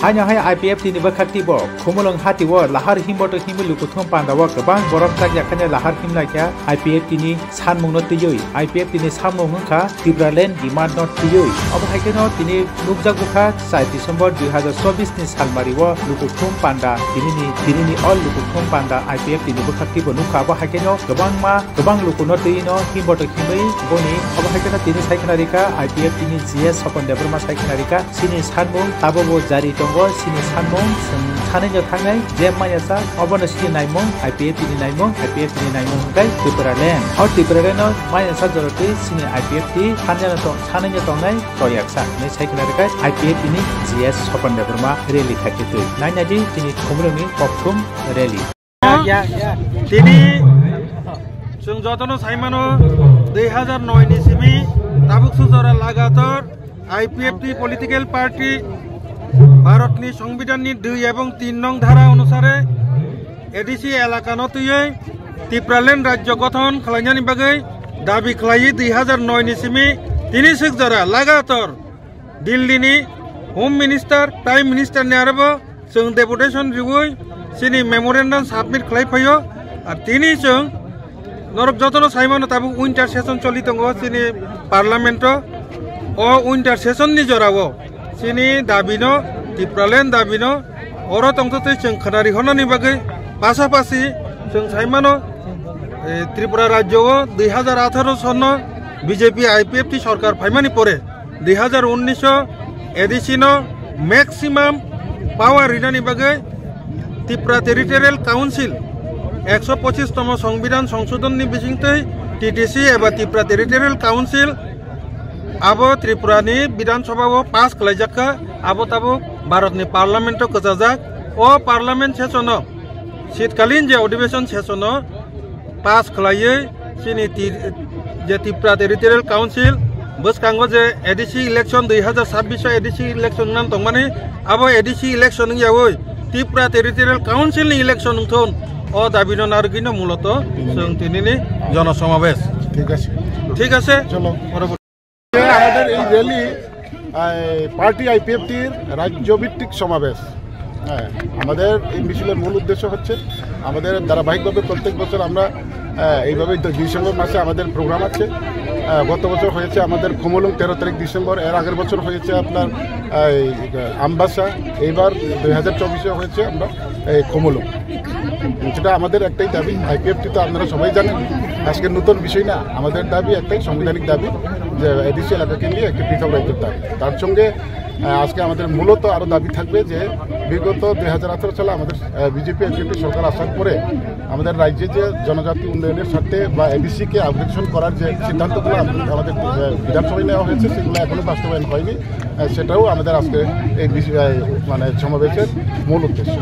hanya hai IPF tini bakati bo khumulong hati wo lahar himboto himilu kuthum pandawa gabang borok tak yakanya lahar himla kya IPF tini sanmung no tiyoi IPF tini samung hangkha Tibraland demand not tiyoi abo haikeno tini nukjak bukha 4 December 2024 ni salmari wo lukuthum panda tini all lukuthum panda IPF tini bakati bo nukha abo haikeno gabang lukuno tino himboto himbai boni abo haikeno tini saikanarika IPF tini GS hokon debrma saikanarika sini sanmung tabo bo jari sini sanmong sananya thangai jemaya sa obono sini naimong IPF ni naimong kai Tibraland or Tibraland no maya sa jorote sini IPF ti sananya tongai toyaksa ne saikanarika IPF ni GS hokon debrma rally thakitu nanya ji tini khumroni kopkum rally ya tini जों जतनो साइमानो 2009 नि Simi Tabuk सुजरा लागातार IPF T political party Bharat नि संविधान नि 2 एवं 3 नং धारा अनुसारे ADC एलाका न तुयै तिब्रालेण्ड राज्य गठन खालायनायनि बागै दाबि खालायो 2009 नि सिमी तिनि सिगजरा लागातार दिल्ली नि होम मिनिस्टर प्राइम मिनिस्टर नि आरोबो जों डेपुटेशन रिवै सिनि मेमोरेंडम सबमिट खालायफायो आरो तिनि जों नरक जतनो साइमानो ताबु विंटार सेशन चलि दङ सिनि पार्लामेन्ट ओ विंटार सेशन नि जरावो सिनि दाबिनो तिब्रालेण्ड दाबिनो अर तंगते जों खोनारि हरनायनि बागै पासापासि जों साइमानो त्रिपुरा राज्यआव 2018 सन बीजेपी IPF टी सरकार फाइमानि परे 2019 एडिसिनो मैक्सिमाम पावर रिनानि बागै त्रिपुरा टेरिटोरियल काउंसिल 125तम संविधान संशोधन नि बिसिंगतै TTC एबा त्रिपुरा टेरिटोरियल काउंसिल आबो त्रिपुरानि विधानसभाव पास खालायजाखा आबो ताबो भारतनि पार्लामेन्टआव गजाजाक ओ पार्लामेन्ट सेसन शीतकालीन जे अधिवेशन सेसन पास खालायै सिनि जे त्रिपुरा टेरिटोरियल काउंसिल बसकांगो जे एडीसी इलेक्शन 2026 एडीसी इलेक्शन नाम दंमाने आबो एडीसी इलेक्शन यावै त्रिपुरा टेरिटोरियल काउंसिल नि इलेक्शन थोन ओ दाबिनो नारगिनो मूলত जों तिनिनि जनसमावेश ठीक আছে চলো আমাদের এই র্যালি পার্টি IPF টির রাজ্যভিত্তিক সমাবেশ আমাদের এই মিছিলের মূল উদ্দেশ্য হচ্ছে আমাদের ধারাবাহিকভাবে প্রত্যেক বছর আমরা এইভাবে ডিসেম্বর মাসে আমাদের প্রোগ্রাম আছে গত বছর হয়েছে আমাদের খুমুলুং 13 তারিখ ডিসেম্বর এর আগের বছর হয়েছে আপনার আমবাসা এইবার 2024 হয়েছে আমরা খুমুলুং যেটা আমাদের একটাই দাবি IPF টি তো আপনারা সবাই জানেন আজকে নতুন বিষয় না আমাদের দাবি একটাই সাংবিধানিক দাবি যে এডিসি এলাকাকে নিয়ে একটি পৃথক রাজ্যের দাবি তার সঙ্গে আজকে আমাদের মূলত আরও দাবি থাকবে যে বিগত 2018 সালে আমাদের বিজেপি এনসিপি সরকার আসার পরে আমাদের রাজ্যে যে জনজাতি উন্নয়নের স্বার্থে বা এডিসিকে আপগ্রেডেশন করার যে সিদ্ধান্তগুলো আমাদের বিধানসভায় নেওয়া হয়েছে সেগুলো এখনও বাস্তবায়ন হয়নি সেটাও আমাদের আজকে এই মানে সমাবেশের মূল উদ্দেশ্য